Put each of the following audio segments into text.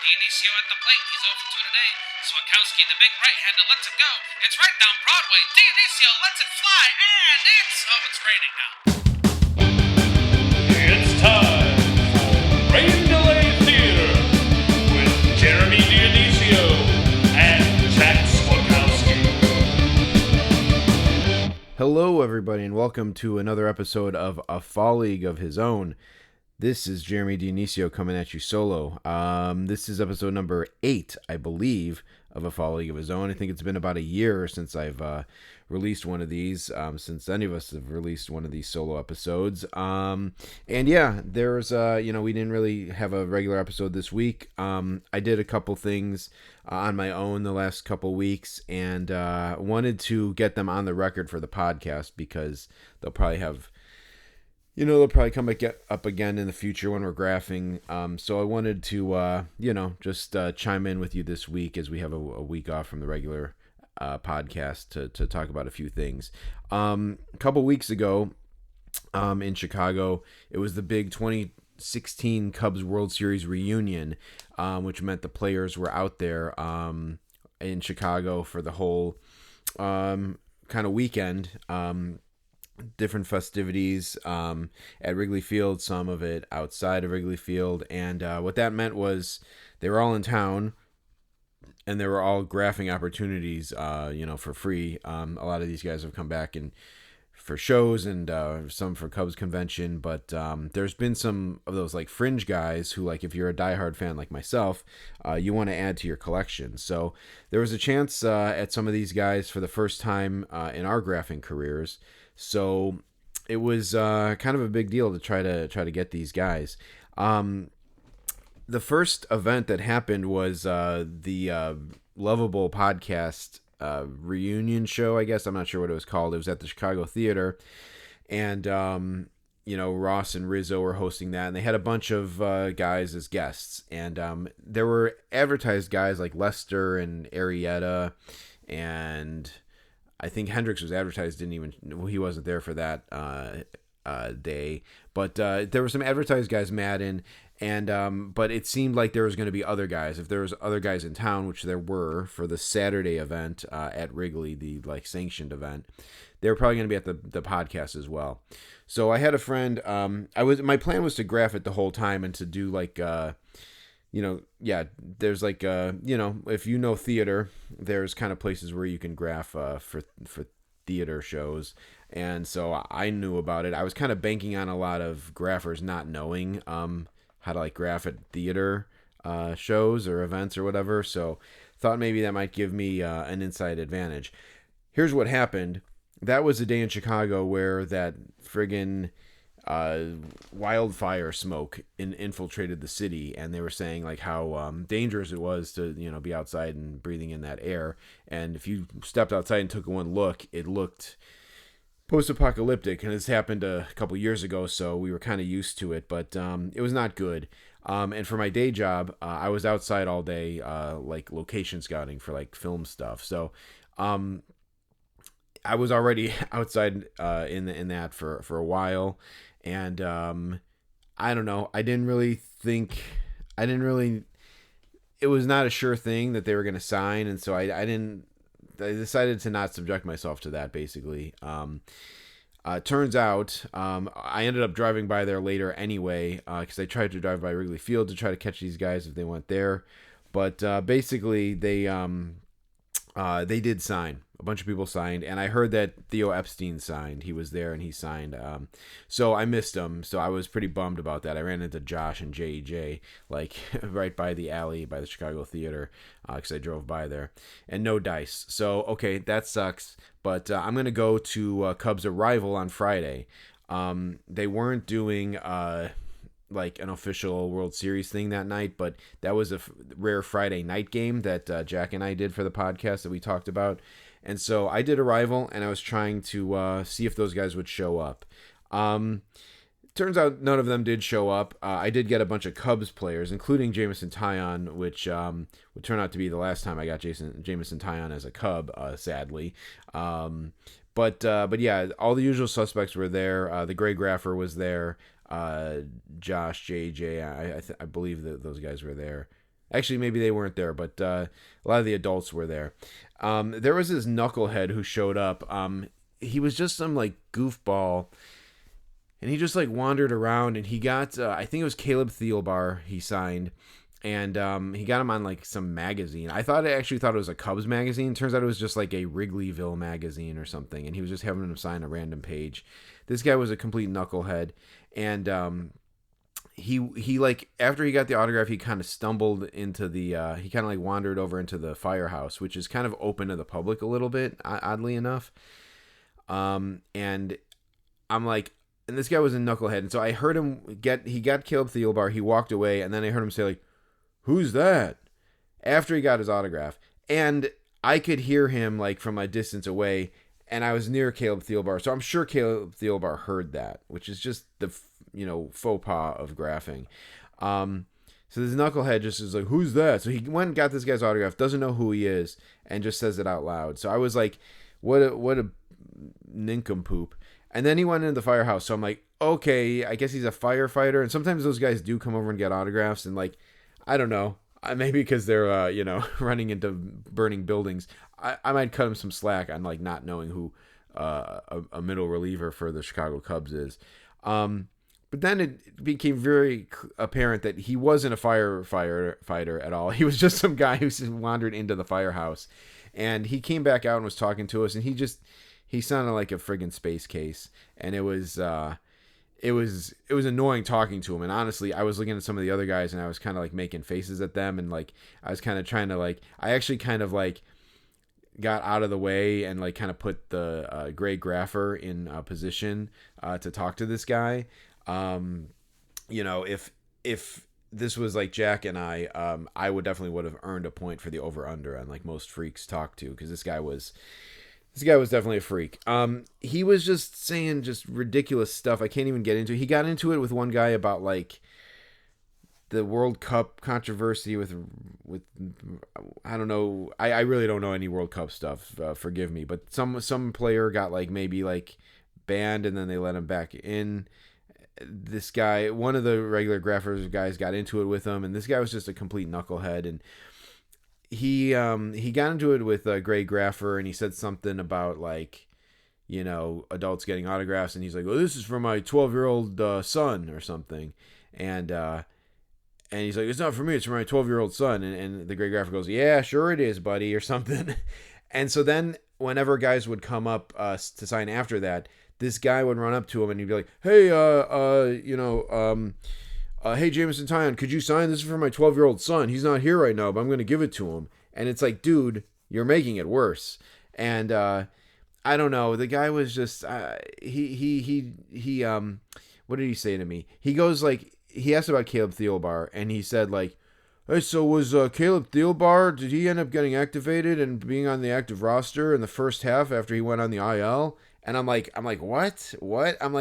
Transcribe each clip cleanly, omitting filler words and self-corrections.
Dionisio at the plate. He's 0 for 2 today. Swakowski, the big right-hander, lets it go. It's right down Broadway. Dionisio lets it fly, and it's raining now. It's time for Rain Delay Theater with Jeremy Dionisio and Jack Swakowski. Hello, everybody, and welcome to another episode of A Fall League of His Own. This is Jeremy Dionisio coming at you solo. This is episode number 8, I believe, of A Fall League of His Own. I think it's been about a year since I've released one of these, since any of us have released one of these solo episodes. And yeah, there's, we didn't really have a regular episode this week. I did a couple things on my own the last couple weeks, and wanted to get them on the record for the podcast because they'll probably have... they'll probably come up again in the future when we're graphing. So I wanted to, just chime in with you this week as we have a week off from the regular podcast to talk about a few things. A couple weeks ago in Chicago, it was the big 2016 Cubs World Series reunion, which meant the players were out there in Chicago for the whole kind of weekend. Different festivities at Wrigley Field, some of it outside of Wrigley Field, and what that meant was they were all in town, and there were all graphing opportunities, for free. A lot of these guys have come back and for shows, and some for Cubs convention, but there's been some of those like fringe guys who, like, if you're a diehard fan like myself, you want to add to your collection. So there was a chance at some of these guys for the first time in our graphing careers. So it was kind of a big deal to try to get these guys. The first event that happened was the Lovable podcast reunion show, I guess. I'm not sure what it was called. It was at the Chicago Theater, and Ross and Rizzo were hosting that, and they had a bunch of guys as guests, and there were advertised guys like Lester and Arrieta, and I think Hendricks was advertised. He wasn't there for that day, but there were some advertised guys, Madden, and but it seemed like there was going to be other guys. If there was other guys in town, which there were for the Saturday event at Wrigley, the sanctioned event, they were probably going to be at the podcast as well. So I had a friend. My plan was to graph it the whole time and to do there's if you know theater, there's kind of places where you can graph for theater shows. And so I knew about it. I was kind of banking on a lot of graphers not knowing how to graph at theater shows or events or whatever. So thought maybe that might give me an inside advantage. Here's what happened. That was a day in Chicago where that friggin' wildfire smoke infiltrated the city, and they were saying how dangerous it was to be outside and breathing in that air. And if you stepped outside and took one look, it looked post-apocalyptic, and this happened a couple years ago, so we were kind of used to it, but it was not good. And for my day job, I was outside all day, location scouting for film stuff. So I was already outside in that for a while. And I don't know. It was not a sure thing that they were going to sign. And so I decided to not subject myself to that, basically. Turns out I ended up driving by there later anyway, because I tried to drive by Wrigley Field to try to catch these guys if they went there. But basically, they did sign. A bunch of people signed, and I heard that Theo Epstein signed. He was there, and he signed. So I missed him, so I was pretty bummed about that. I ran into Josh and J.J., right by the alley by the Chicago Theater, because I drove by there. And no dice. So, okay, that sucks. But I'm going to go to Cubs Arrival on Friday. They weren't doing... an official World Series thing that night, but that was a rare Friday night game that Jack and I did for the podcast that we talked about. And so I did Arrival, and I was trying to see if those guys would show up. Turns out none of them did show up. I did get a bunch of Cubs players, including Jameson Taillon, which would turn out to be the last time I got Jameson Taillon as a Cub, sadly. But yeah, all the usual suspects were there. The Gray Grapher was there. Josh, JJ, I believe that those guys were there. Actually, maybe they weren't there, but a lot of the adults were there. There was this knucklehead who showed up. He was just some like goofball, and he just like wandered around, and he got I think it was Caleb Thielbar he signed, and he got him on like some magazine. I actually thought it was a Cubs magazine. Turns out it was just like a Wrigleyville magazine or something, and he was just having him sign a random page. This guy was a complete knucklehead, and he like after he got the autograph, he kind of stumbled into the he kind of like wandered over into the firehouse, which is kind of open to the public a little bit, oddly enough. And I'm like, and this guy was a knucklehead, and so I heard him he got Caleb Thielbar, he walked away, and then I heard him say like, "Who's that?" after he got his autograph, and I could hear him like from a distance away, and I was near Caleb Thielbar, so I'm sure Caleb Thielbar heard that, which is just the faux pas of graphing. So this knucklehead just is like, "Who's that?" So he went and got this guy's autograph, doesn't know who he is, and just says it out loud. So I was like, what a nincompoop. And then he went into the firehouse, so I'm like, okay, I guess he's a firefighter. And sometimes those guys do come over and get autographs, and like, I don't know, maybe because they're running into burning buildings, I might cut him some slack on like not knowing who a middle reliever for the Chicago Cubs is. But then it became very apparent that he wasn't a firefighter at all. He was just some guy who wandered into the firehouse, and he came back out and was talking to us, and he sounded like a friggin' space case, and it was annoying talking to him. And honestly, I was looking at some of the other guys, and I was kind of like making faces at them, and like I was kind of trying to like, I actually kind of like got out of the way and like kind of put the Greg Graffer in a position to talk to this guy. If this was like Jack and I would have earned a point for the over under on like most freaks talk to, because this guy was definitely a freak. He was just saying just ridiculous stuff I can't even get into. He got into it with one guy about like the World Cup controversy with I don't know. I really don't know any World Cup stuff. Forgive me, but some player got like maybe like banned and then they let him back in. This guy, one of the regular graphers guys, got into it with him, and this guy was just a complete knucklehead. And he got into it with Greg Graffer, and he said something about like, adults getting autographs, and he's like, "Well, this is for my 12-year-old son or something," and he's like, "It's not for me, it's for my 12-year-old son," and the Greg Graffer goes, "Yeah, sure it is, buddy," or something. And so then whenever guys would come up to sign after that, this guy would run up to him and he'd be like, "Hey, hey, Jameson Tyon, could you sign? This is for my 12-year-old son. He's not here right now, but I'm going to give it to him." And it's like, dude, you're making it worse. And I don't know. The guy was just he what did he say to me? He goes like, he asked about Caleb Thielbar, and he said like, "Hey, so was Caleb Thielbar, did he end up getting activated and being on the active roster in the first half after he went on the IL?" And I'm like, what? In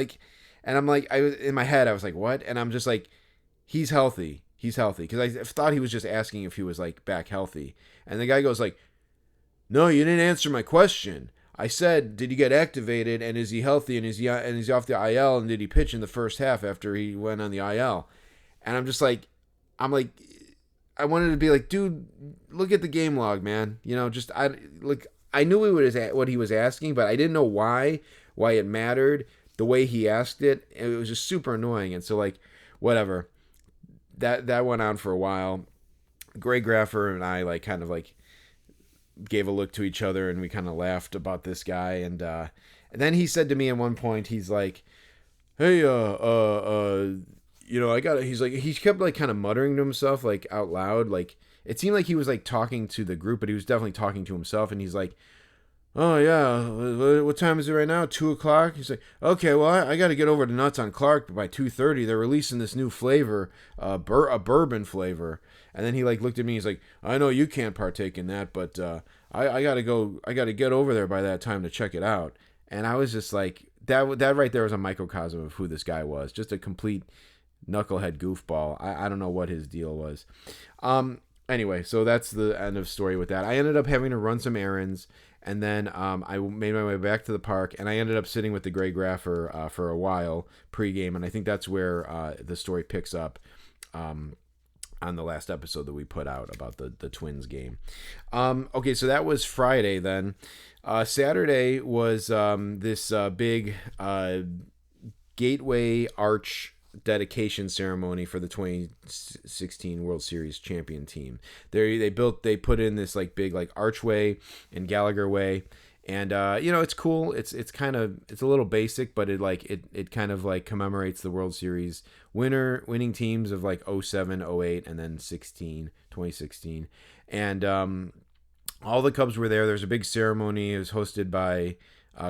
my head, I was like, what? And I'm just like, he's healthy. Because I thought he was just asking if he was like back healthy. And the guy goes like, "No, you didn't answer my question. I said, did he get activated, and is he healthy, and is he off the IL, and did he pitch in the first half after he went on the IL?" And I'm like, I wanted to be like, dude, look at the game log, man. I knew what he was asking, but I didn't know why it mattered, the way he asked it. It was just super annoying. And so, like, whatever. That went on for a while. Greg Graffer and I, like, kind of, like, gave a look to each other, and we kind of laughed about this guy. And then he said to me at one point, he's like, "Hey, he's like," he kept, like, kind of muttering to himself, like, out loud, like, it seemed like he was like talking to the group, but he was definitely talking to himself. And he's like, "Oh yeah, what time is it right now? 2:00?" He's like, "Okay, well I got to get over to Nuts on Clark, but by 2:30 they're releasing this new flavor, a bourbon flavor." And then he like looked at me. He's like, "I know you can't partake in that, but I gotta go. I gotta get over there by that time to check it out." And I was just like, that right there was a microcosm of who this guy was. Just a complete knucklehead goofball. I don't know what his deal was. Anyway, so that's the end of story with that. I ended up having to run some errands, and then I made my way back to the park, and I ended up sitting with the Greg Graffer for a while pregame, and I think that's where the story picks up. on the last episode that we put out about the Twins game. Okay, so that was Friday then. Saturday was this big Gateway Arch dedication ceremony for the 2016 World Series champion team. They put in this like big like archway in Gallagher Way. And it's cool. It's a little basic, but it kind of like commemorates the World Series winning teams of like 07, 08, and then 2016. And all the Cubs were there. There's a big ceremony. It was hosted by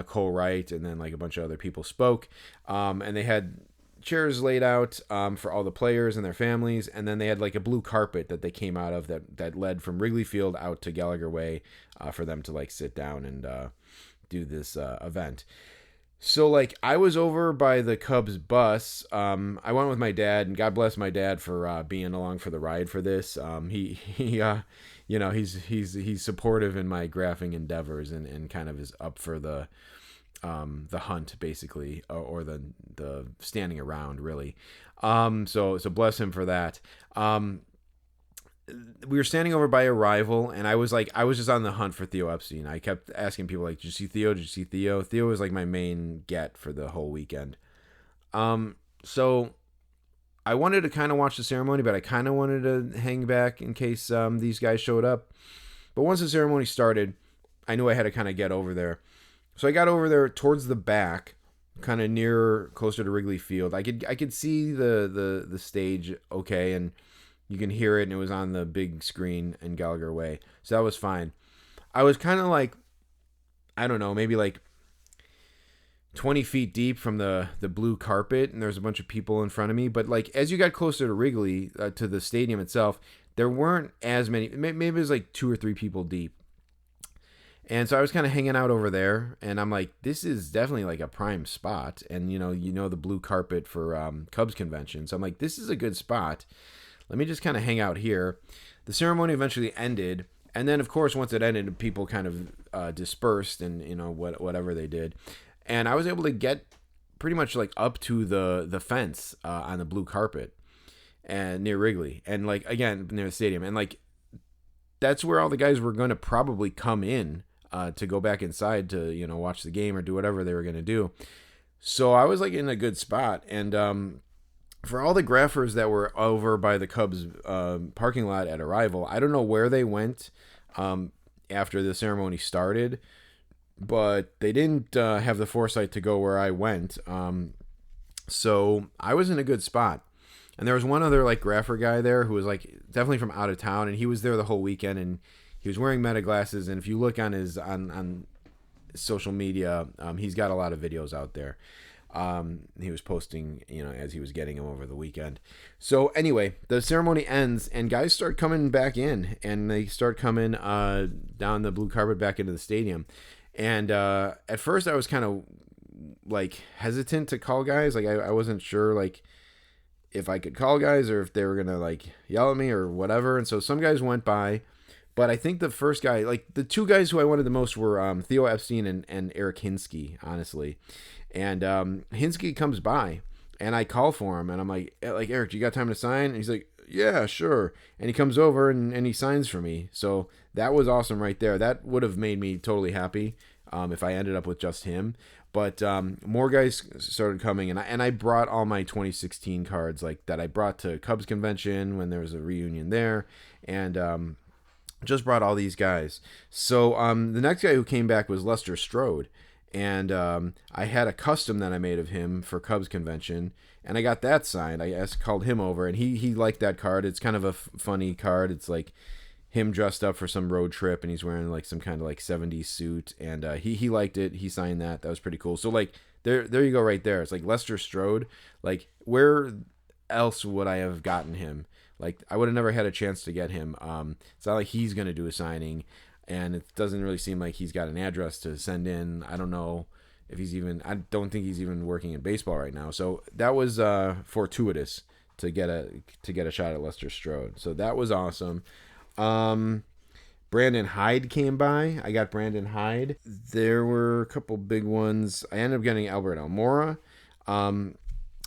Cole Wright, and then like a bunch of other people spoke. And they had chairs laid out for all the players and their families, and then they had like a blue carpet that they came out of that led from Wrigley Field out to Gallagher Way for them to like sit down and do this event. So like I was over by the Cubs bus. I went with my dad, and God bless my dad for being along for the ride for this. He's supportive in my graphing endeavors and kind of is up for the hunt basically, or the standing around really. So bless him for that. We were standing over by Arrival, and I was just on the hunt for Theo Epstein. I kept asking people like, did you see Theo? Did you see Theo? Theo was like my main get for the whole weekend. So I wanted to kind of watch the ceremony, but I kind of wanted to hang back in case these guys showed up. But once the ceremony started, I knew I had to kind of get over there. So I got over there towards the back, kind of closer to Wrigley Field. I could see the stage okay, and you can hear it, and it was on the big screen in Gallagher Way. So that was fine. I was kind of like, I don't know, maybe like 20 feet deep from the blue carpet, and there's a bunch of people in front of me. But like as you got closer to Wrigley, to the stadium itself, there weren't as many. Maybe it was like 2 or 3 people deep. And so I was kind of hanging out over there, and I'm like, this is definitely like a prime spot. And you know the blue carpet for Cubs convention. So I'm like, this is a good spot. Let me just kind of hang out here. The ceremony eventually ended, and then of course once it ended, people kind of dispersed, and whatever they did. And I was able to get pretty much like up to the fence on the blue carpet and near Wrigley, and like again near the stadium, and like that's where all the guys were going to probably come in to go back inside to watch the game or do whatever they were going to do. So I was like in a good spot, and for all the graphers that were over by the Cubs parking lot at Arrival, I don't know where they went after the ceremony started, but they didn't have the foresight to go where I went. So I was in a good spot. And there was one other like grapher guy there who was like definitely from out of town, and he was there the whole weekend, and he was wearing Meta glasses. And if you look on his on social media, he's got a lot of videos out there. He was posting, as he was getting them over the weekend. So anyway, the ceremony ends, and guys start coming back in, and they start coming down the blue carpet back into the stadium. And at first, I was kind of like hesitant to call guys. Like I wasn't sure like if I could call guys or if they were gonna like yell at me or whatever. And so some guys went by, but I think the first guy, like the 2 guys who I wanted the most were Theo Epstein and Eric Hinsky, honestly. And Hinsky comes by, and I call for him, and I'm like Eric, you got time to sign? And he's like, yeah, sure. And he comes over and he signs for me. So that was awesome right there. That would have made me totally happy if I ended up with just him. But more guys started coming, and I brought all my 2016 cards like that I brought to Cubs convention when there was a reunion there, and just brought all these guys. So the next guy who came back was Lester Strode, and I had a custom that I made of him for Cubs convention, and I got that signed. Called him over, and he liked that card. It's kind of a funny card. It's like him dressed up for some road trip, and he's wearing like some kind of like 70s suit, and he liked it. He signed that. That was pretty cool. So like there you go right there. It's like Lester Strode. Like where else would I have gotten him? Like I would have never had a chance to get him. It's not like he's gonna do a signing, and it doesn't really seem like he's got an address to send in. I don't know if I don't think he's even working in baseball right now. So that was fortuitous to get a shot at Lester Strode. So that was awesome. Brandon Hyde came by. I got Brandon Hyde. There were a couple big ones. I ended up getting Albert Almora.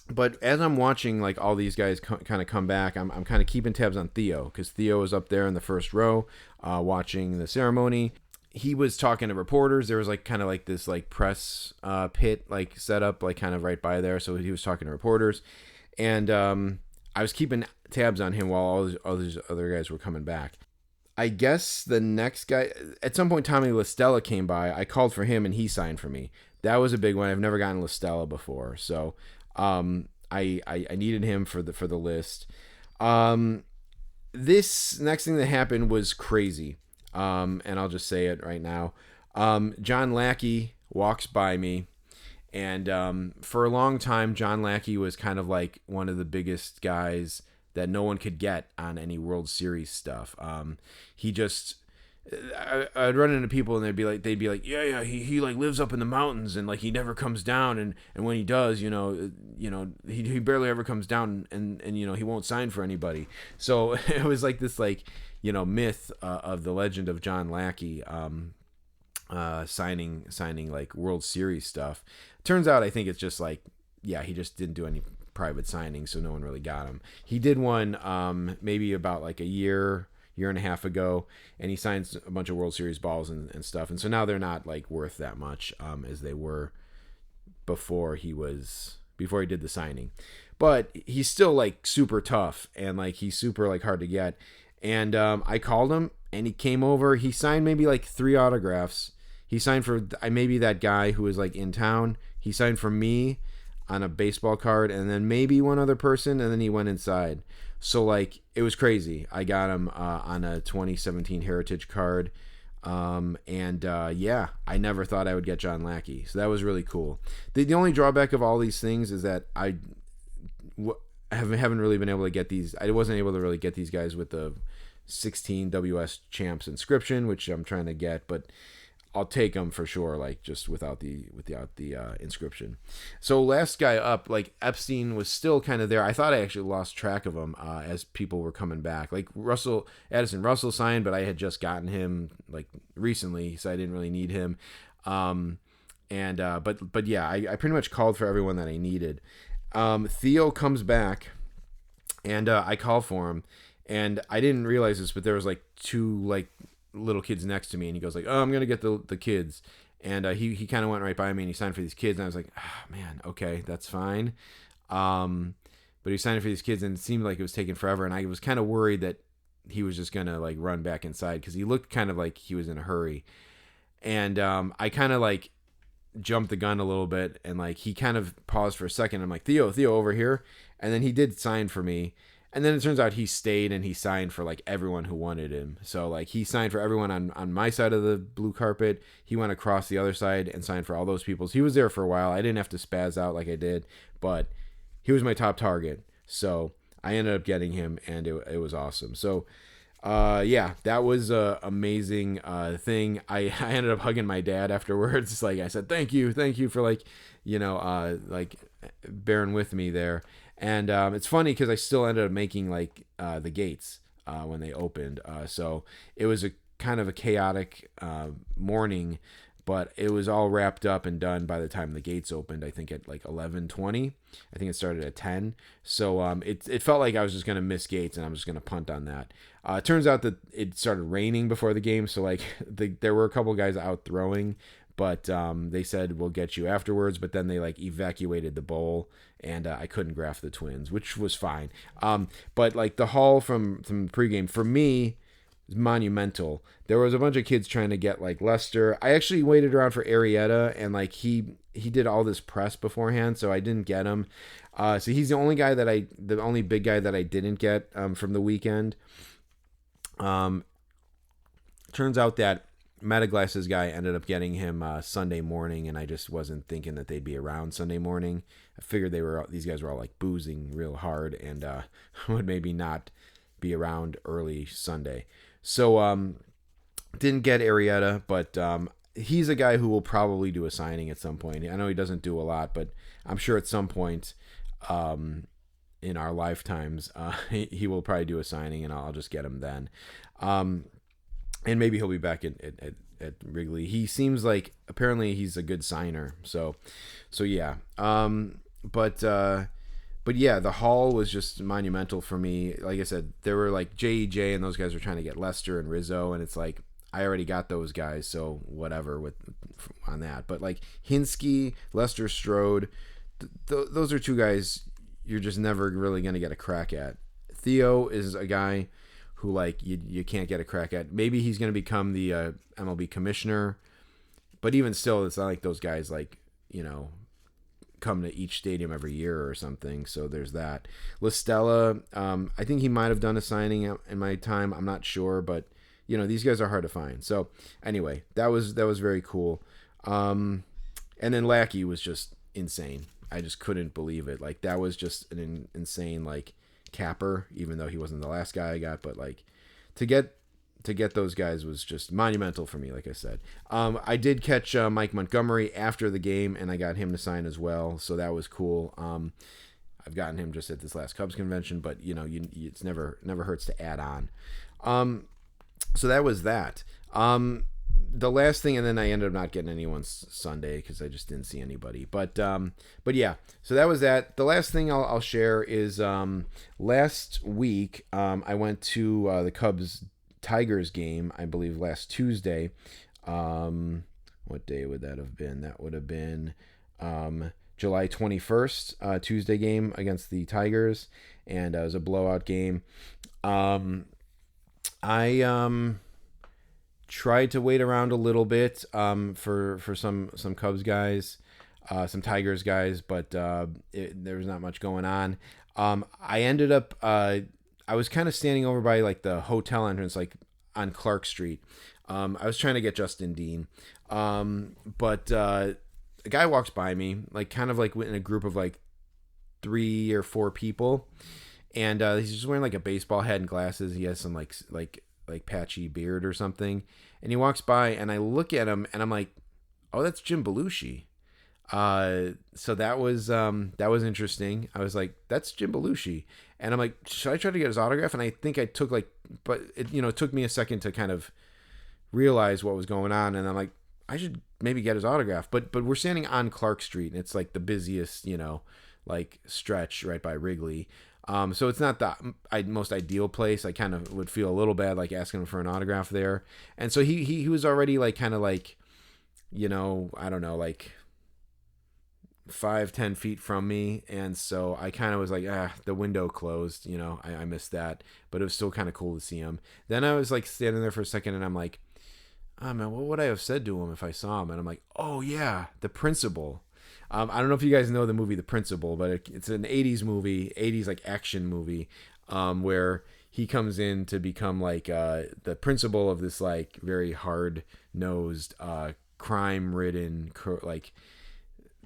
But as I'm watching like all these guys kind of come back, I'm kind of keeping tabs on Theo, because Theo was up there in the first row watching the ceremony. He was talking to reporters. There was like kind of like this like press pit like set up like kind of right by there. So he was talking to reporters, and I was keeping tabs on him while all these other guys were coming back. I guess the next guy, at some point, Tommy LaStella came by. I called for him and he signed for me. That was a big one. I've never gotten LaStella before, so I needed him for the list. This next thing that happened was crazy, and I'll just say it right now. John Lackey walks by me, and for a long time, John Lackey was kind of like one of the biggest guys that no one could get on any World Series stuff. He just, I'd run into people and they'd be like, yeah, he like lives up in the mountains and like he never comes down, and when he does, he barely ever comes down, and he won't sign for anybody. So it was like this like myth of the legend of John Lackey signing like World Series stuff. Turns out I think it's just like, yeah, he just didn't do any private signings, so no one really got him. He did one maybe about like a year and a half ago, and he signs a bunch of World Series balls and stuff, and so now they're not like worth that much as they were before he did the signing. But he's still like super tough, and like he's super like hard to get. And I called him and he came over. He signed maybe like 3 autographs. He signed for maybe that guy who was like in town. He signed for me on a baseball card, and then maybe one other person, and then he went inside. So like it was crazy. I got him on a 2017 Heritage card, yeah, I never thought I would get John Lackey, so that was really cool. The only drawback of all these things is that I haven't really been able to get these. I wasn't able to really get these guys with the 16 WS Champs inscription, which I'm trying to get, but I'll take them for sure, like just without the inscription. So last guy up, like Epstein was still kind of there. I thought I actually lost track of him as people were coming back. Like Addison Russell signed, but I had just gotten him like recently, so I didn't really need him. But yeah, I pretty much called for everyone that I needed. Theo comes back, and I call for him, and I didn't realize this, but there was like 2 like little kids next to me, and he goes like, oh, I'm gonna get the kids, and he kind of went right by me and he signed for these kids, and I was like, man, okay, that's fine. But he signed for these kids, and it seemed like it was taking forever, and I was kind of worried that he was just gonna like run back inside, because he looked kind of like he was in a hurry. And I kind of like jumped the gun a little bit, and like he kind of paused for a second. I'm like, Theo over here. And then he did sign for me. And then it turns out he stayed and he signed for like everyone who wanted him. So like he signed for everyone on my side of the blue carpet. He went across the other side and signed for all those people. So he was there for a while. I didn't have to spaz out like I did, but he was my top target. So I ended up getting him, and it was awesome. So yeah, that was a amazing thing. I ended up hugging my dad afterwards. It's like I said, thank you for like, like bearing with me there. And it's funny because I still ended up making like the gates when they opened. So it was a kind of a chaotic morning, but it was all wrapped up and done by the time the gates opened. I think at like 11:20. I think it started at 10. So it felt like I was just gonna miss gates, and I'm just gonna punt on that. It turns out that it started raining before the game, so like there were a couple guys out throwing, but they said we'll get you afterwards. But then they like evacuated the bowl, and I couldn't graph the Twins, which was fine. But like the haul from pregame for me is monumental. There was a bunch of kids trying to get like Lester. I actually waited around for Arrieta, and like he did all this press beforehand, so I didn't get him. So he's the only big guy that I didn't get from the weekend. Turns out that Metaglass's guy ended up getting him Sunday morning, and I just wasn't thinking that they'd be around Sunday morning. I figured these guys were all like boozing real hard, and would maybe not be around early Sunday. So didn't get Arrieta, but he's a guy who will probably do a signing at some point. I know he doesn't do a lot, but I'm sure at some point in our lifetimes he will probably do a signing, and I'll just get him then. And maybe he'll be back at Wrigley. He seems like apparently he's a good signer. So yeah. But but yeah, the haul was just monumental for me. Like I said, there were like JEJ and those guys were trying to get Lester and Rizzo, and it's like I already got those guys, so whatever with on that. But like Hinsky, Lester Strode, those are two guys you're just never really gonna get a crack at. Theo is a guy who like you can't get a crack at. Maybe he's gonna become the MLB commissioner, but even still, it's not like those guys like come to each stadium every year or something. So there's that. Listella, I think he might have done a signing in my time. I'm not sure, but these guys are hard to find. So anyway, that was very cool. And then Lackey was just insane. I just couldn't believe it. Like that was just an insane like capper, even though he wasn't the last guy I got, but like to get those guys was just monumental for me, like I said. I did catch Mike Montgomery after the game, and I got him to sign as well, so that was cool. I've gotten him just at this last Cubs convention, but it's never hurts to add on. So that was that. The last thing, and then I ended up not getting anyone Sunday because I just didn't see anybody. But yeah, so that was that. The last thing I'll share is last week I went to the Cubs Tigers game, I believe last Tuesday. What day would that have been? That would have been July 21st, Tuesday game against the Tigers, and it was a blowout game. I tried to wait around a little bit for some Cubs guys, some Tigers guys, but there was not much going on. I ended up I was kind of standing over by like the hotel entrance, like on Clark Street. I was trying to get Justin Dean, but a guy walks by me, like kind of like in a group of like 3 or 4 people, and he's just wearing like a baseball hat and glasses. He has some like patchy beard or something, and he walks by, and I look at him, and I'm like, oh, that's Jim Belushi. So that was interesting. I was like, that's Jim Belushi. And I'm like, should I try to get his autograph? And I think I took but it took me a second to kind of realize what was going on. And I'm like, I should maybe get his autograph. But we're standing on Clark Street, and it's like the busiest, like stretch right by Wrigley. So it's not the most ideal place. I kind of would feel a little bad like asking him for an autograph there. And so he was already like kind of like, I don't know, like 5-10 feet from me, and so I kind of was like, the window closed, I missed that, but it was still kind of cool to see him. Then I was like standing there for a second, and I'm like, oh man, what would I have said to him if I saw him? And I'm like, oh yeah, the principal. I don't know if you guys know the movie The Principal, but it's an 80s movie, 80s like action movie, where he comes in to become like the principal of this like very hard-nosed, crime-ridden, like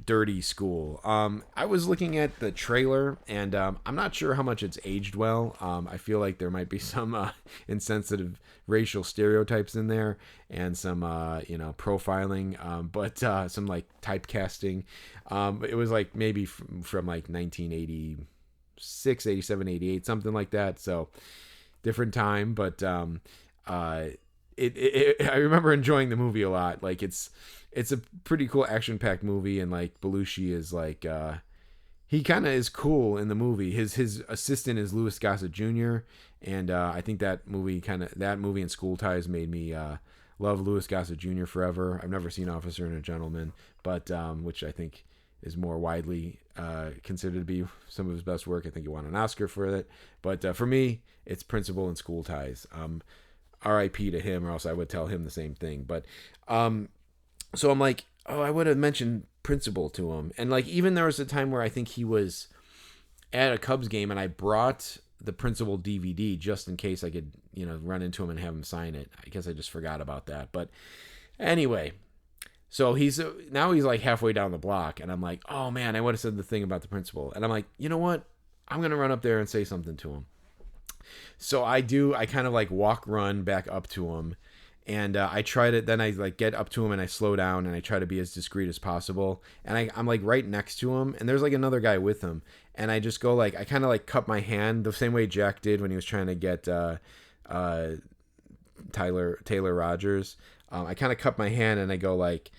dirty school. I was looking at the trailer, and I'm not sure how much it's aged well. I feel like there might be some insensitive racial stereotypes in there, and some profiling, but some like typecasting. It was like maybe from like 1986, 87, 88, something like that. So different time, but I remember enjoying the movie a lot. Like it's a pretty cool action-packed movie, and like Belushi is like he kind of is cool in the movie. His assistant is Louis Gossett Jr., and I think that movie and School Ties made me love Louis Gossett Jr. forever. I've never seen Officer and a Gentleman, but which I think is more widely considered to be some of his best work. I think he won an Oscar for it, but for me, it's Principal and School Ties. R.I.P. to him, or else I would tell him the same thing. But so I'm like, oh, I would have mentioned Principal to him. And like, even there was a time where I think he was at a Cubs game, and I brought the Principal DVD just in case I could, run into him and have him sign it. I guess I just forgot about that. But anyway, so he's like halfway down the block, and I'm like, oh man, I would have said the thing about the Principal. And I'm like, you know what? I'm going to run up there and say something to him. So I kind of like run back up to him, and I try to, then I like get up to him and I slow down and I try to be as discreet as possible. And I'm like right next to him, and there's like another guy with him, and I just go like, I kind of like cup my hand the same way Jack did when he was trying to get Taylor Rogers. I kind of cup my hand and I go like,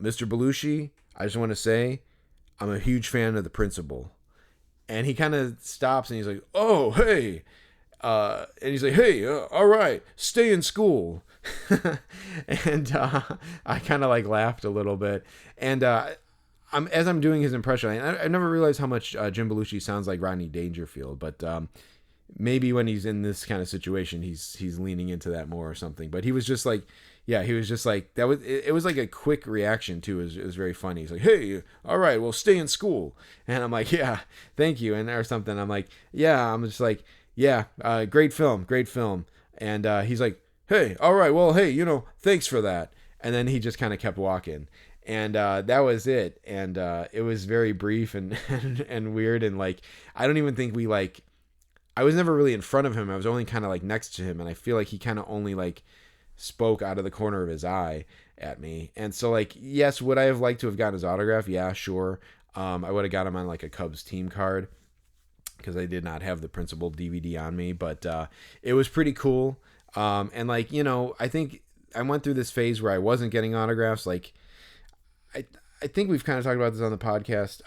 Mr. Belushi, I just want to say I'm a huge fan of the Principal. And he kind of stops and he's like, "Oh, hey." And he's like, "Hey, all right, stay in school." And I kind of like laughed a little bit. And as I'm doing his impression, I never realized how much Jim Belushi sounds like Rodney Dangerfield, but maybe when he's in this kind of situation, he's leaning into that more or something. But he was just like, yeah, he was just like that. It was like a quick reaction too. It was very funny. He's like, "Hey, all right, well, stay in school." And I'm like, "Yeah, thank you," and or something. I'm like, "Yeah," I'm just like, "Yeah, great film, great film." And he's like, "Hey, all right, well, hey, thanks for that." And then he just kind of kept walking. And that was it. And it was very brief and and weird. And like, I don't even think we like. I was never really in front of him. I was only kind of like next to him, and I feel like he kind of only like spoke out of the corner of his eye at me. And so like, yes, would I have liked to have gotten his autograph? Yeah, sure. I would have got him on like a Cubs team card because I did not have the principal DVD on me, but it was pretty cool. And like, I think I went through this phase where I wasn't getting autographs. Like, I think we've kind of talked about this on the podcast.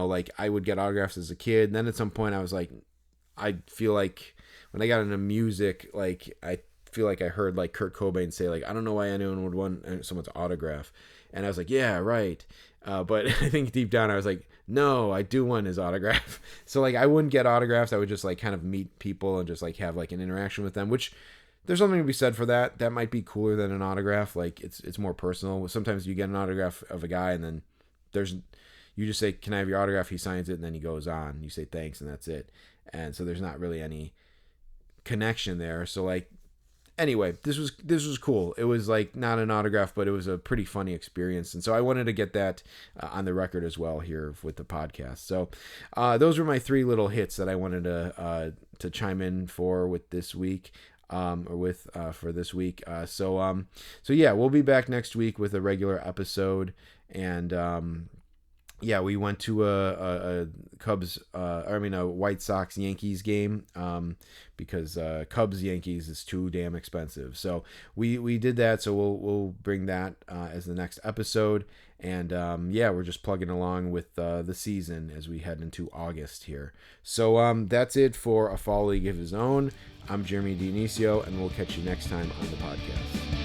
Like I would get autographs as a kid. And then at some point I was like, I feel like when I got into music, like I feel like I heard like Kurt Cobain say like, "I don't know why anyone would want someone's autograph," and I was like, "Yeah, right." But I think deep down I was like, "No, I do want his autograph." So like I wouldn't get autographs. I would just like kind of meet people and just like have like an interaction with them, which there's something to be said for that. That might be cooler than an autograph. Like it's more personal. Sometimes you get an autograph of a guy and then you just say, "Can I have your autograph?" He signs it and then he goes on. You say thanks and that's it. And so there's not really any connection there. So like, anyway, this was cool. It was like not an autograph, but it was a pretty funny experience. And so I wanted to get that on the record as well here with the podcast. So those were my three little hits that I wanted to chime in for with this week. For this week. So yeah, we'll be back next week with a regular episode. And yeah, we went to a White Sox Yankees game because Cubs Yankees is too damn expensive. So we did that. So we'll bring that as the next episode. And yeah, we're just plugging along with the season as we head into August here. So that's it for A Fall League of His Own. I'm Jeremy Dionisio, and we'll catch you next time on the podcast.